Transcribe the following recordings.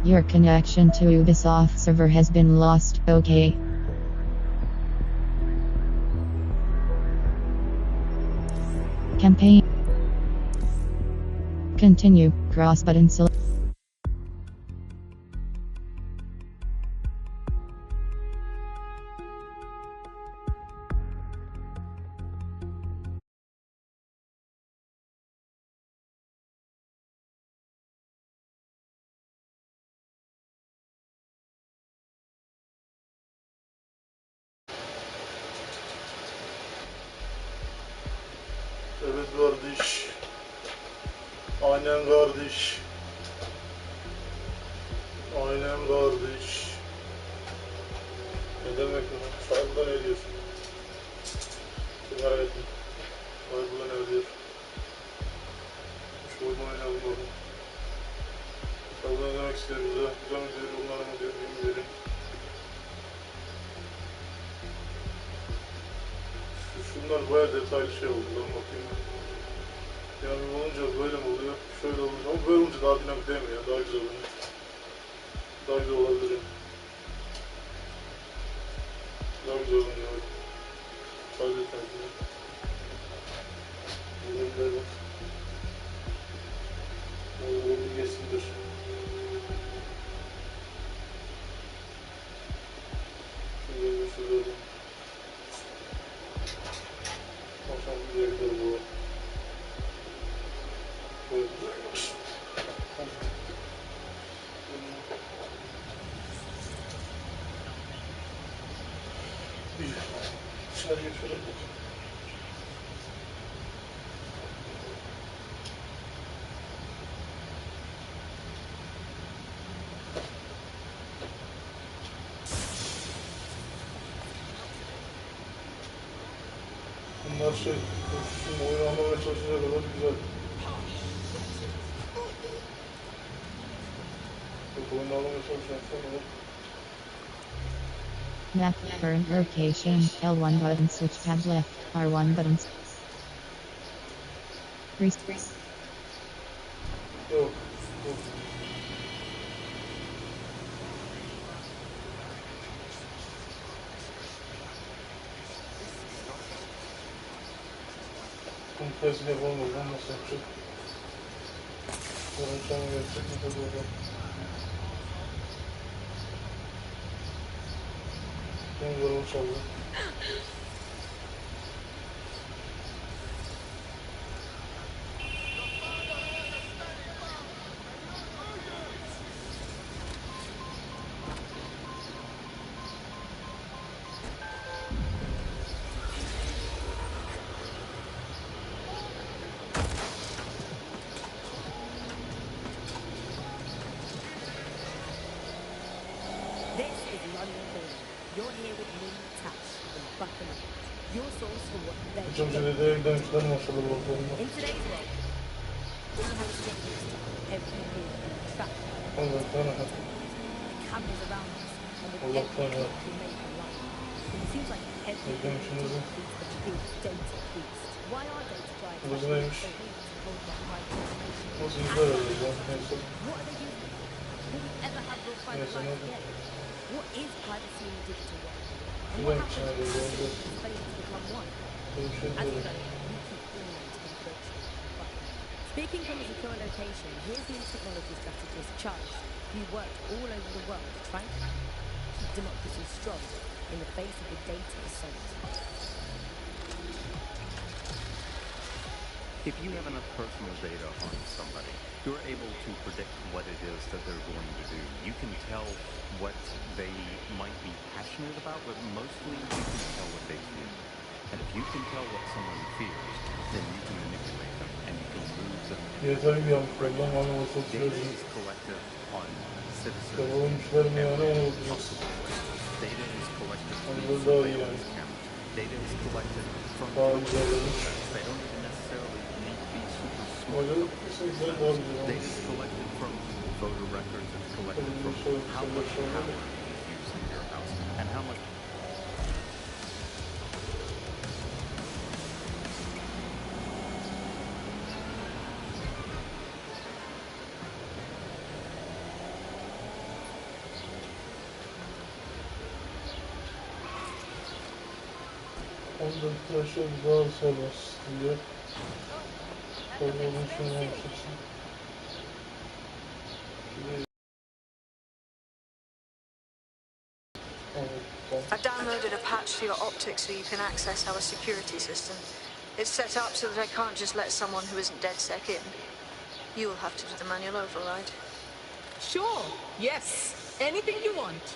Your connection to Ubisoft server has been lost. Okay. Campaign. Continue. Cross button select. Evet kardeş. Aynen kardeş. Aynen kardeş. Ne demek bu? Saygıda ne diyorsun? Çok merak ettim. Saygıda ne diyor? Hiç oyun oynamadım. Saygıda ne demek istiyor bize? Güzel mi diyor, onlar mı diyor, bilmiyorum. Şunlar bayağı detaylı şey oldu. Ben bakayım. Yani olunca böyle mi oluyor? Şöyle olunca ama böyle olunca daha dinamik değil mi ya? Daha güzel oluyor. Daha güzel olabilir. Daha güzel oluyor. Daha detaylı. Böyle. Böyle bir yesindir. Şöyle şöyle. Akşam videoya gider bu. Böyle güzelmiş. Dışarıya şöyle bak. Bunlar şey, şimdi oyun anlamaya çalışacak kadar güzel. Yok, oyun anlamaya çalışacak kadar. Map current location. L1 button switch tab left. R1 buttons. Rest. Yok. Yok. Bunu tezgah yapamadım. Nasıl yapacak? Yarın yapacak. Nasıl yapacak? Ben yorulmuş çaldım. This is London Calling. You're here with me, Tash, from Buckingham. Your source for what they Hocam dedeye gidermişler maşallah bakalım. In today's world, we have to get used to every move and track. Allah tanrım. The cameras around us and with Allah every tanrım. click we make online. It seems like everything we do is the big data beast. Why are data drives Burası so neymiş? weak to hold back private information? Nasıl izler herhalde ya? Neyse. What are they using? Will we ever have real private Neyse, life neyse. again? What is privacy in the digital world? And Güzel what bir happens şey when herhalde. cities fail to become one? Böyle bir şey As you diyorum. know, we keep all names confidential at Buckingham. Speaking from a secure location, here's new technology strategist Charles, who worked all over the world trying to keep democracy strong in the face of the data assault. If you have enough personal data on somebody, you're able to predict what it is that they're going to do. You can tell what they might be passionate about, but mostly you can tell what they fear. And if you can tell what someone fears, then you can manipulate them and you can move them. Yeter bir yanlış problem var ama çok Data çözüm. is collected on citizens. Yabalımcıların yani onu bakacağız. Data is collected Hani through böyle daha iyi yani. surveillance cameras. Data is collected from Daha güzel olmuş. they don't even necessarily need to be super smart. Böyle kesinlikle daha güzel Data olmuş. is collected from voter records. It's collected from how much power you use in your house and how much. Onda arkadaşlar daha serbest diyor. That looks very silly. I've downloaded a patch for your optics so you can access our security system. It's set up so that I can't just let someone who isn't DedSec in. You will have to do the manual override. Sure, yes, anything you want.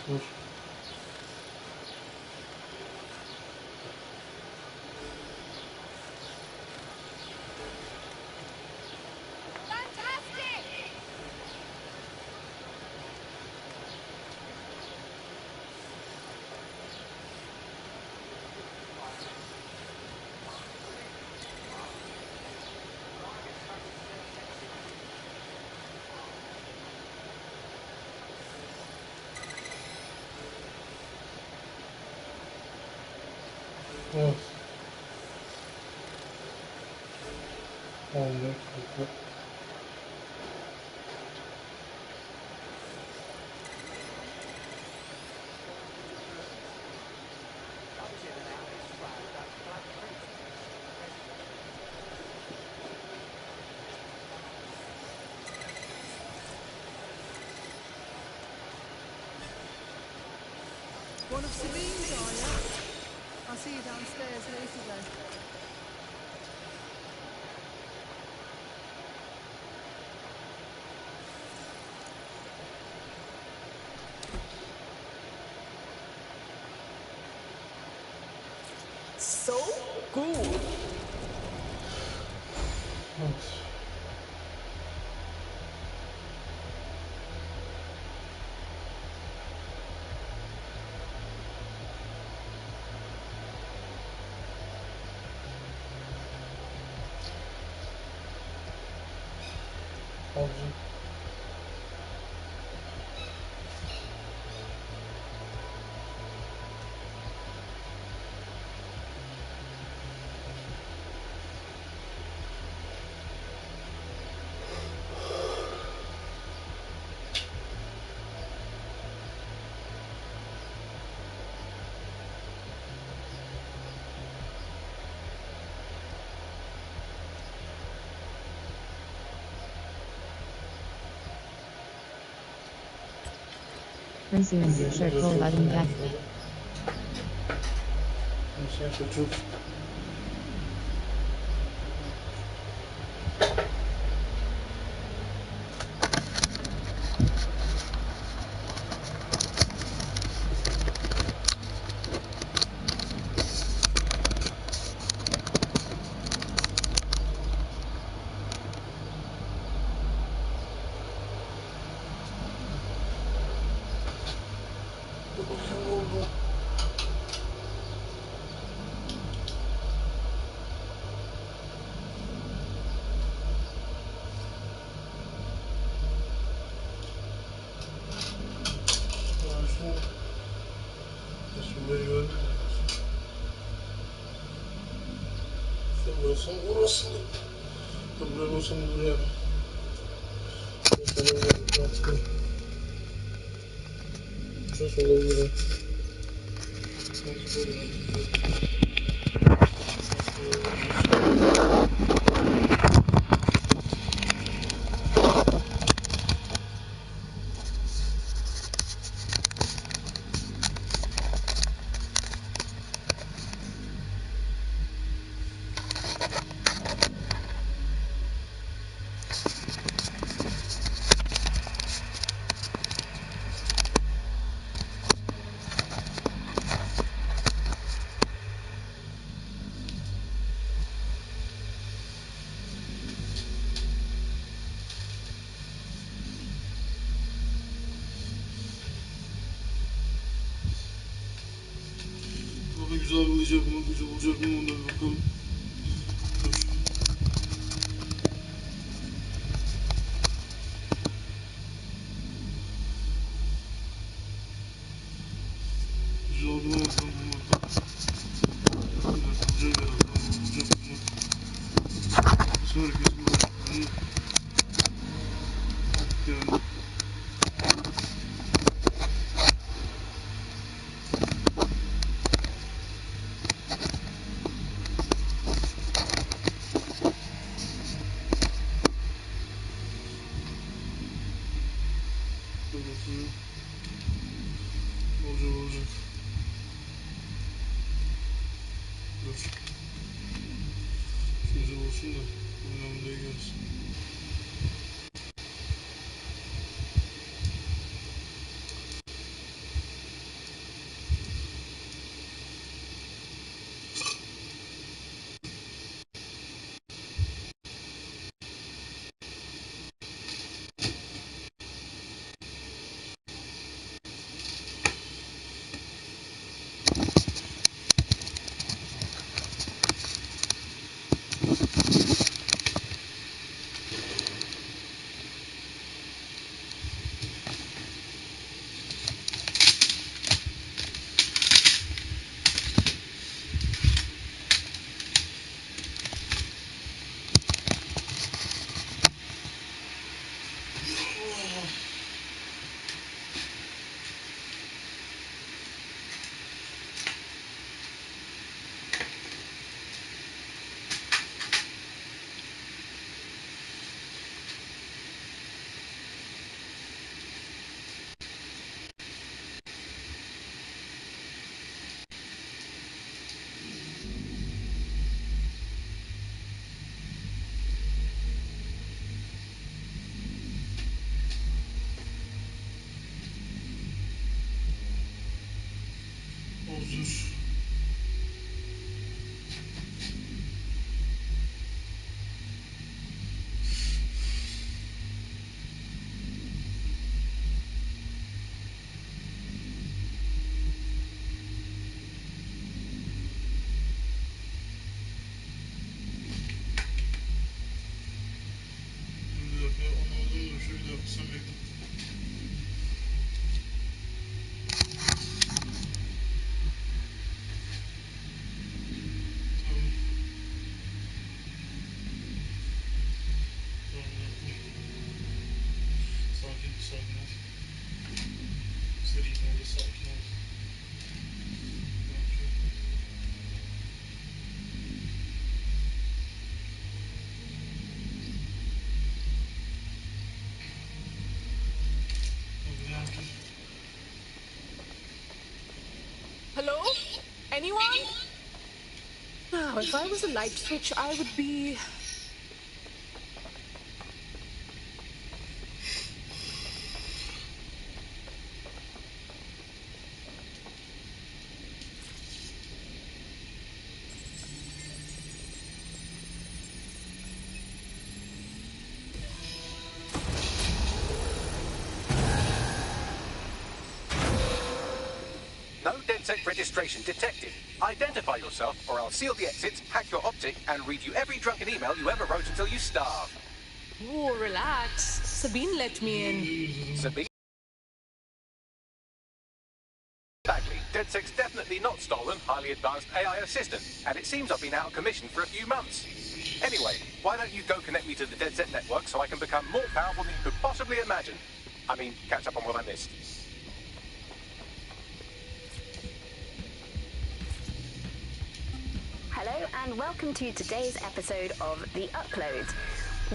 Dur. Evet. Oldu. One of Sabine's, are you? I'll see you downstairs later then. So good. Evet. Alacağım. Resume. Circle button back. Sen çocuk. Oldu. Şu resimleri gördün mü? Sen burası mı? Buraya olsam buraya. Şurası olabilir. Baba güzel olacak mı? Güzel olacak mı? Ona bir bakalım. Dur. olsun da önemli değil gelsin. Hazır. Bir dakika, onu aldım da şu bir dakika sen bekle. Tamam. Tamam, sakin, sakin ol. Seri ol, sakin ol. Hello? Anyone? Now, if I was a light switch, I would be... No DedSec registration detected. Identify yourself, or I'll seal the exits, hack your optic, and read you every drunken email you ever wrote until you starve. Oh, relax. Sabine let me in. Sabine Bagley, DedSec's definitely not stolen, highly advanced AI assistant, and it seems I've been out of commission for a few months. Anyway, why don't you go connect me to the DedSec network so I can become more powerful than you could possibly imagine? I mean, catch up on what I missed. Hello and welcome to today's episode of The Upload.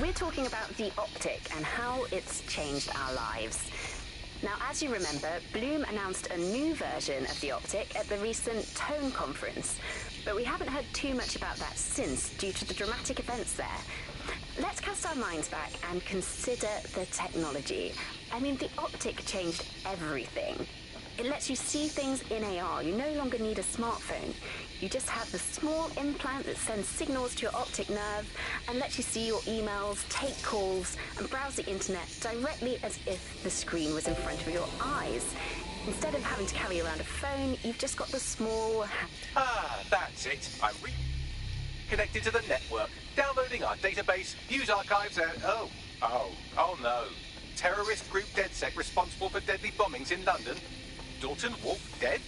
We're talking about the optic and how it's changed our lives. Now, as you remember, Bloom announced a new version of the optic at the recent Tone conference, but we haven't heard too much about that since due to the dramatic events there. Let's cast our minds back and consider the technology. I mean, the optic changed everything. It lets you see things in AR. You no longer need a smartphone. You just have the small implant that sends signals to your optic nerve and lets you see your emails, take calls, and browse the internet directly as if the screen was in front of your eyes. Instead of having to carry around a phone, you've just got the small... Ah, that's it. I'm connected to the network, downloading our database, news archives, and oh no. Terrorist group DedSec responsible for deadly bombings in London. Dalton Wolf dead?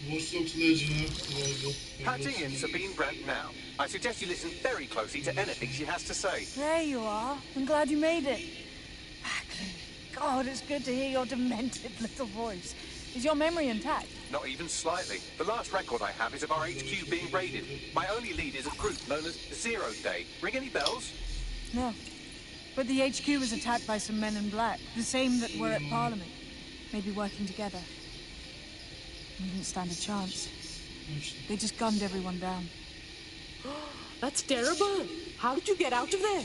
Watch Dogs Legion, vay be. Patching in Sabine Brandt now. I suggest you listen very closely to anything she has to say. There you are. I'm glad you made it. Bagley. God, it's good to hear your demented little voice. Is your memory intact? Not even slightly. The last record I have is of our HQ being raided. My only lead is a group known as Zero Day. Ring any bells? No. But the HQ was attacked by some men in black, the same that were at Parliament. Maybe working together. We didn't stand a chance. They just gunned everyone down. That's terrible. How did you get out of there?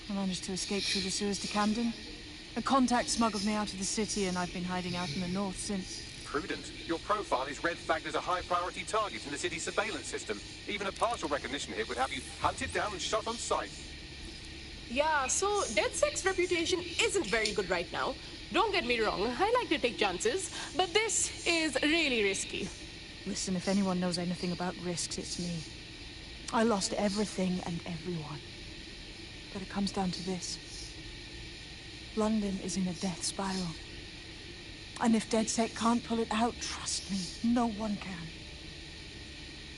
I managed to escape through the sewers to Camden. A contact smuggled me out of the city, and I've been hiding out in the north since. Prudent. Your profile is red flagged as a high-priority target in the city's surveillance system. Even a partial recognition hit would have you hunted down and shot on sight. Yeah, so DedSec's reputation isn't very good right now. Don't get me wrong, I like to take chances, but this is really risky. Listen, if anyone knows anything about risks, it's me. I lost everything and everyone. But it comes down to this. London is in a death spiral. And if DedSec can't pull it out, trust me, no one can.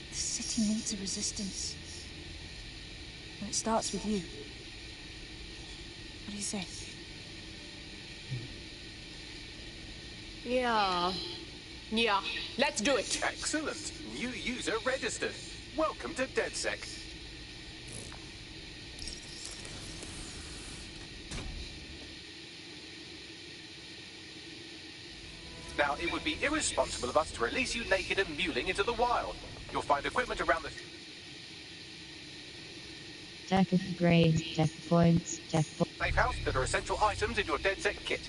The city needs a resistance. And it starts with you. What do you say? Yeah, let's do it. Excellent. New user registered. Welcome to DedSec. Now, it would be irresponsible of us to release you naked and mewling into the wild. You'll find equipment around the... Tech upgrades, tech points, safe house that are essential items in your DedSec kit.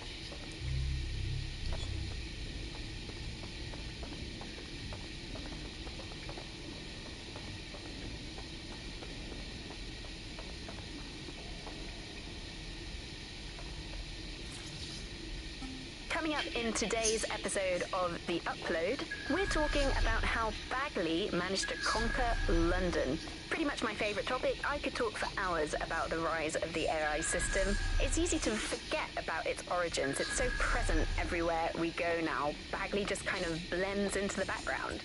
Coming up in today's episode of The Upload, we're talking about how Bagley managed to conquer London. Pretty much my favourite topic. I could talk for hours about the rise of the AI system. It's easy to forget about its origins. It's so present everywhere we go now. Bagley just kind of blends into the background.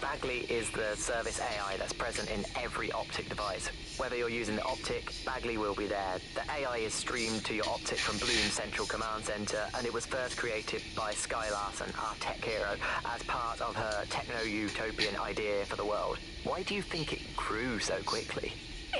Bagley is the service AI that's present in every Optic device. Whether you're using the Optic, Bagley will be there. The AI is streamed to your Optic from Bloom's Central Command Center, and it was first created by Sky Larson, our tech hero, as part of her techno-utopian idea for the world. Why do you think it grew so quickly?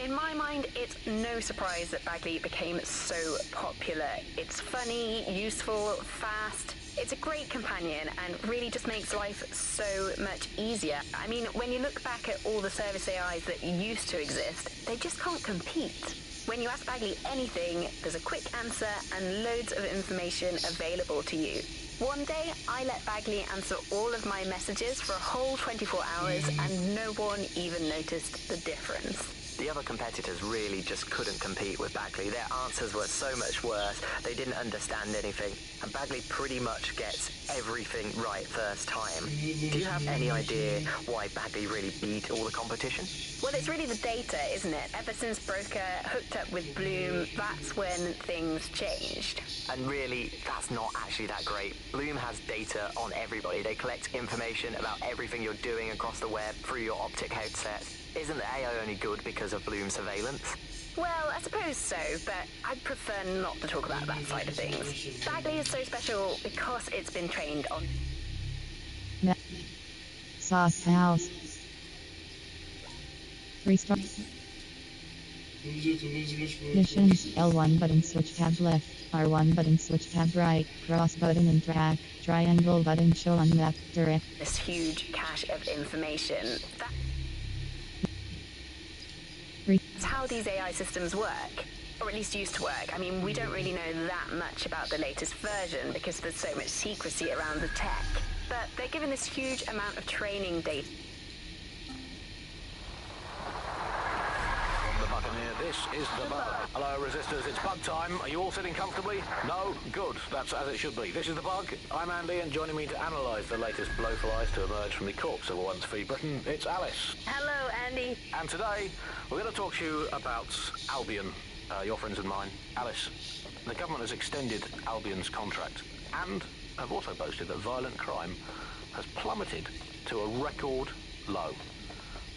In my mind, it's no surprise that Bagley became so popular. It's funny, useful, fast. It's a great companion and really just makes life so much easier. I mean, when you look back at all the service AIs that used to exist, they just can't compete. When you ask Bagley anything, there's a quick answer and loads of information available to you. One day, I let Bagley answer all of my messages for a whole 24 hours and no one even noticed the difference. The other competitors really just couldn't compete with Bagley. Their answers were so much worse. They didn't understand anything. And Bagley pretty much gets everything right first time. Do you have any idea why Bagley really beat all the competition? Well, it's really the data, isn't it? Ever since Broker hooked up with Bloom, that's when things changed. And really, that's not actually that great. Bloom has data on everybody. They collect information about everything you're doing across the web through your Optic headsets. Isn't the AI only good because of Bloom surveillance? Well, I suppose so, but I'd prefer not to talk about that side of things. Bagley is so special because it's been trained on... Sauce House. 3 stars. Missions, L1 button switch tab left, R1 button switch tab right, cross button and track, triangle button show on map, direct. This huge cache of information. That's how these AI systems work, or at least used to work. I mean, we don't really know that much about the latest version because there's so much secrecy around the tech, but they're given this huge amount of training data. From the Buccaneer, this is the Bug. Hello, Resistors, it's Bug time. Are you all sitting comfortably? No? Good. That's as it should be. This is the Bug. I'm Andy, and joining me to analyse the latest blowflies to emerge from the corpse of a once free Britain, it's Alice. Hello, Andy. And today, we're going to talk to you about Albion, your friends and mine. Alice, the government has extended Albion's contract and have also boasted that violent crime has plummeted to a record low.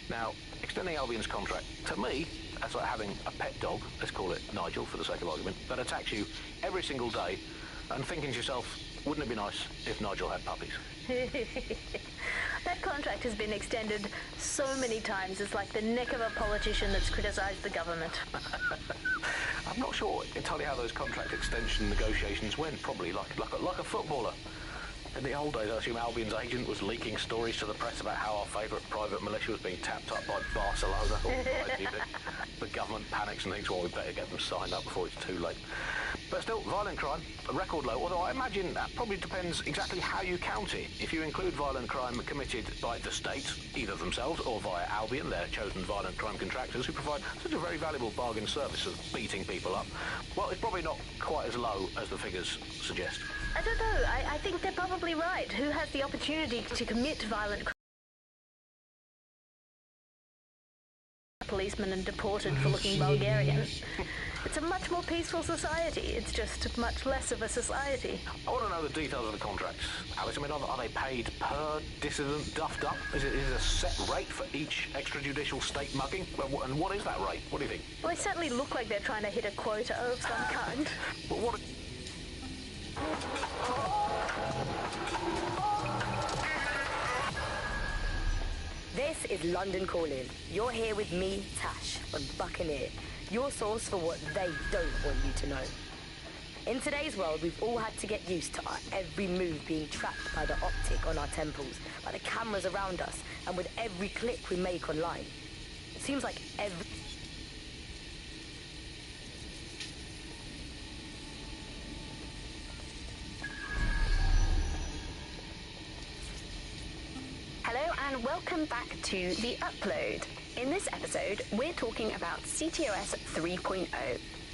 Now, extending Albion's contract, to me, that's like having a pet dog, let's call it Nigel for the sake of argument, that attacks you every single day and thinking to yourself, wouldn't it be nice if Nigel had puppies? That contract has been extended so many times, it's like the neck of a politician that's criticised the government. I'm not sure entirely how those contract extension negotiations went. Probably like a footballer. In the old days, I assume Albion's agent was leaking stories to the press about how our favourite private militia was being tapped up by Barcelona. The government panics and thinks, well, we better get them signed up before it's too late. But still, violent crime, a record low, although I imagine that probably depends exactly how you count it. If you include violent crime committed by the state, either themselves or via Albion, their chosen violent crime contractors who provide such a very valuable bargain service of beating people up, well, it's probably not quite as low as the figures suggest. I don't know. I think they're probably right. Who has the opportunity to commit violent crime? Policemen and deported for looking Bulgarian. It's a much more peaceful society. It's just much less of a society. I want to know the details of the contracts. Alice, I mean, are they paid per dissident duffed up? Is it a set rate for each extrajudicial state mugging? And what is that rate? What do you think? Well, they certainly look like they're trying to hit a quota of some kind. But what... This is London Calling. You're here with me, Tash, on Buccaneer, your source for what they don't want you to know. In today's world, we've all had to get used to our every move being tracked by the optic on our temples, by the cameras around us, and with every click we make online. It seems like every... Hello and welcome back to The Upload. In this episode, we're talking about CTOS 3.0,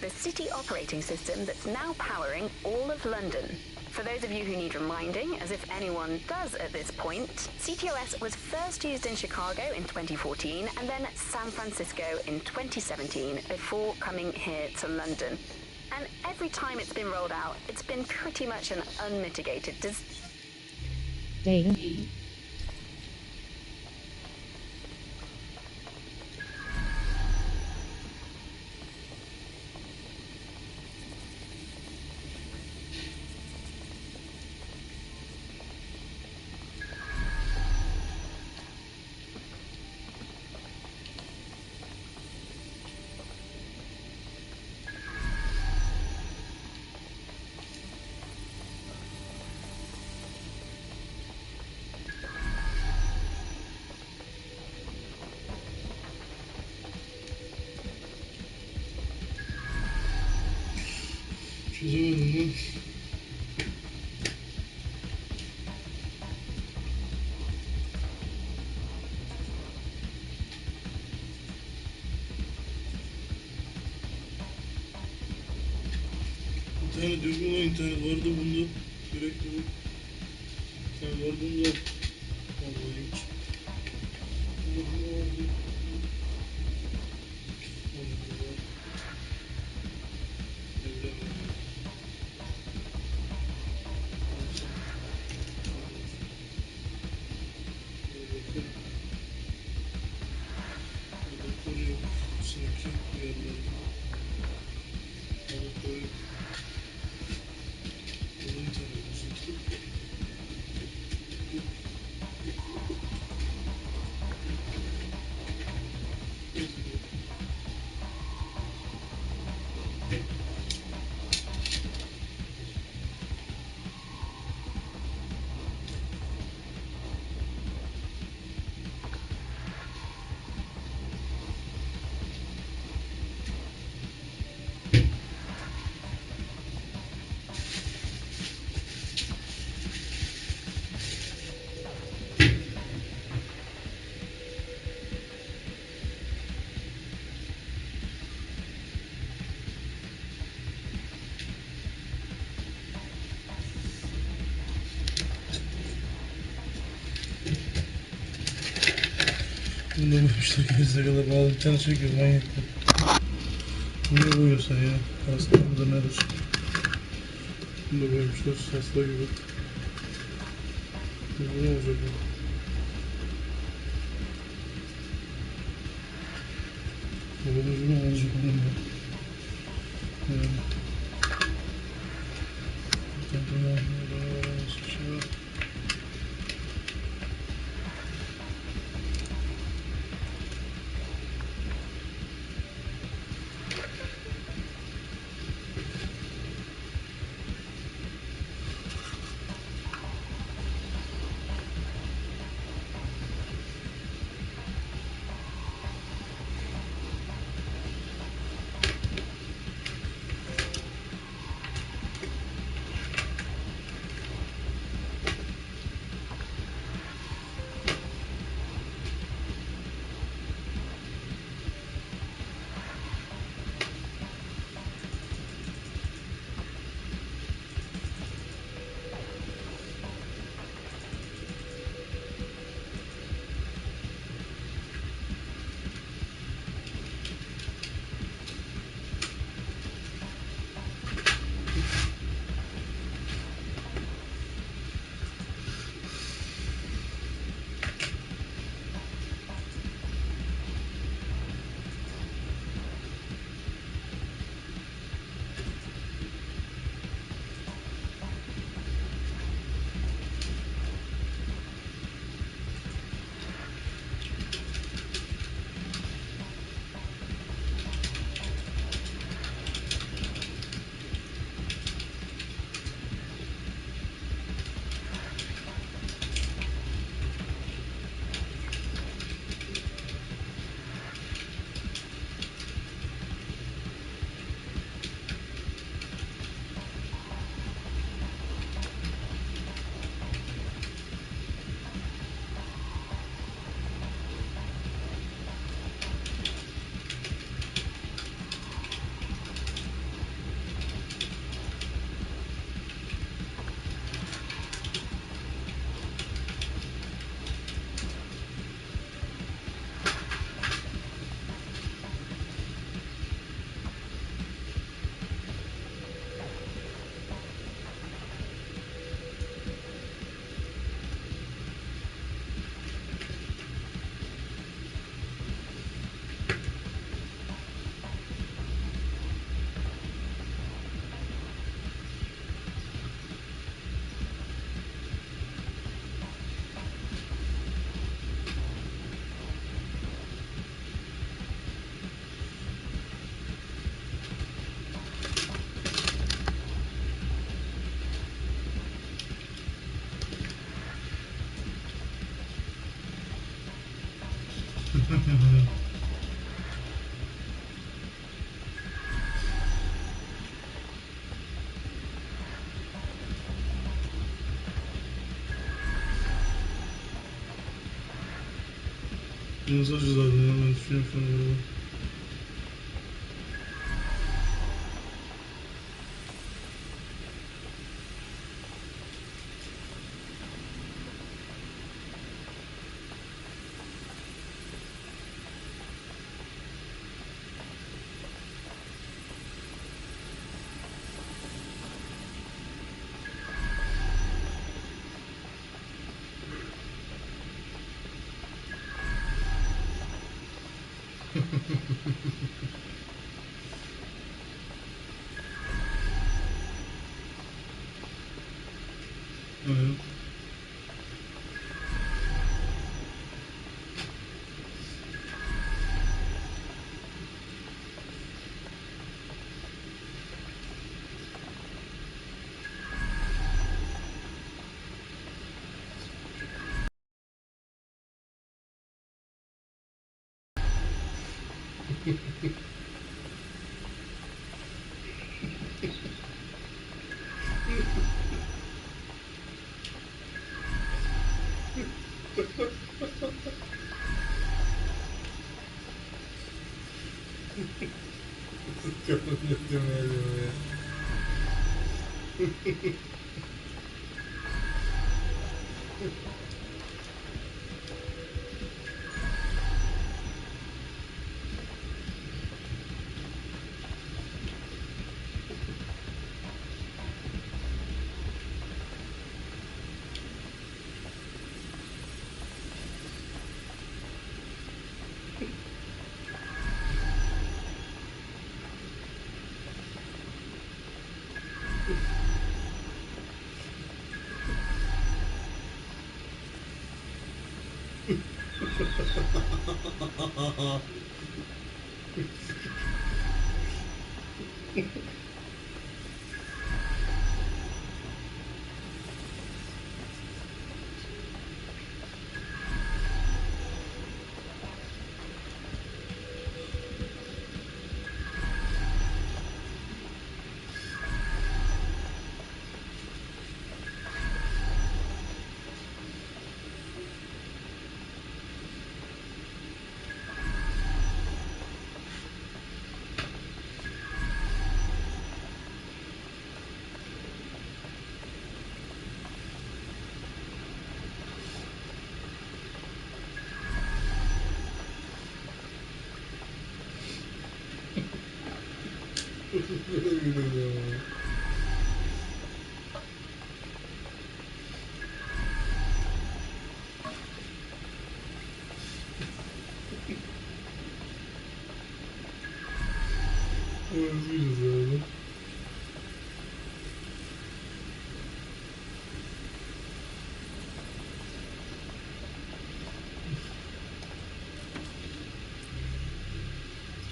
the city operating system that's now powering all of London. For those of you who need reminding, as if anyone does at this point, CTOS was first used in Chicago in 2014 and then San Francisco in 2017 before coming here to London. And every time it's been rolled out, it's been pretty much an unmitigated Data. Çözemedim lan. Bir tane dürbün var, internet vardı bunda. Sürekli bu. Bir tane var bunda. Vallahi hiç. Bunda vardı. Bunda var. Evde var. Bunu koymuşlar gerizekalı bağlı bir tane çekiyor manyaklar. Bunu koyuyorsan ya. Hasta burada nedir? Bunu da koymuşlar hasta gibi. Bu ne olacak bu? Bu ne olacak oğlum ya? Yani. Bir tane daha bir şey var. Bunu sadece zaten ben düşünüyorum. Evet.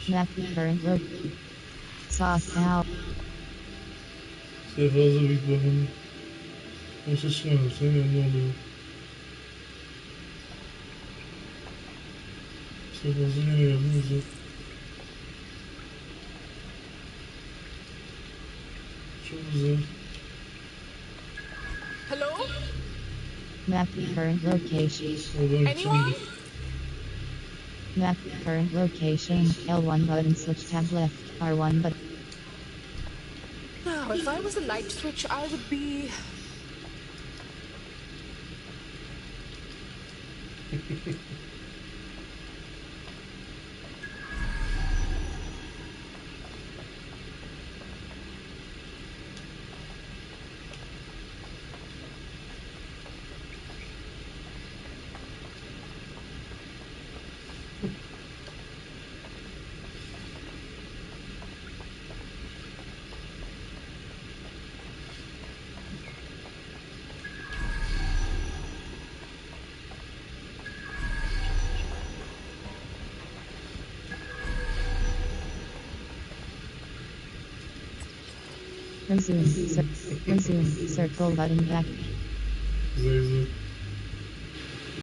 Map current location. Sauce out. Şey fazla büyük bakın. Boşa çıkmadım. Senin yanında oluyor. Şey fazla yine geldim güzel. Çok güzel. Hello? Map current location. Oradan Anyone? gideceğim. Map current location. L1 button switch tab left. R1 button. Now, if I was a light switch, I would be... Resume. Resume. Circle button back. Güzel güzel.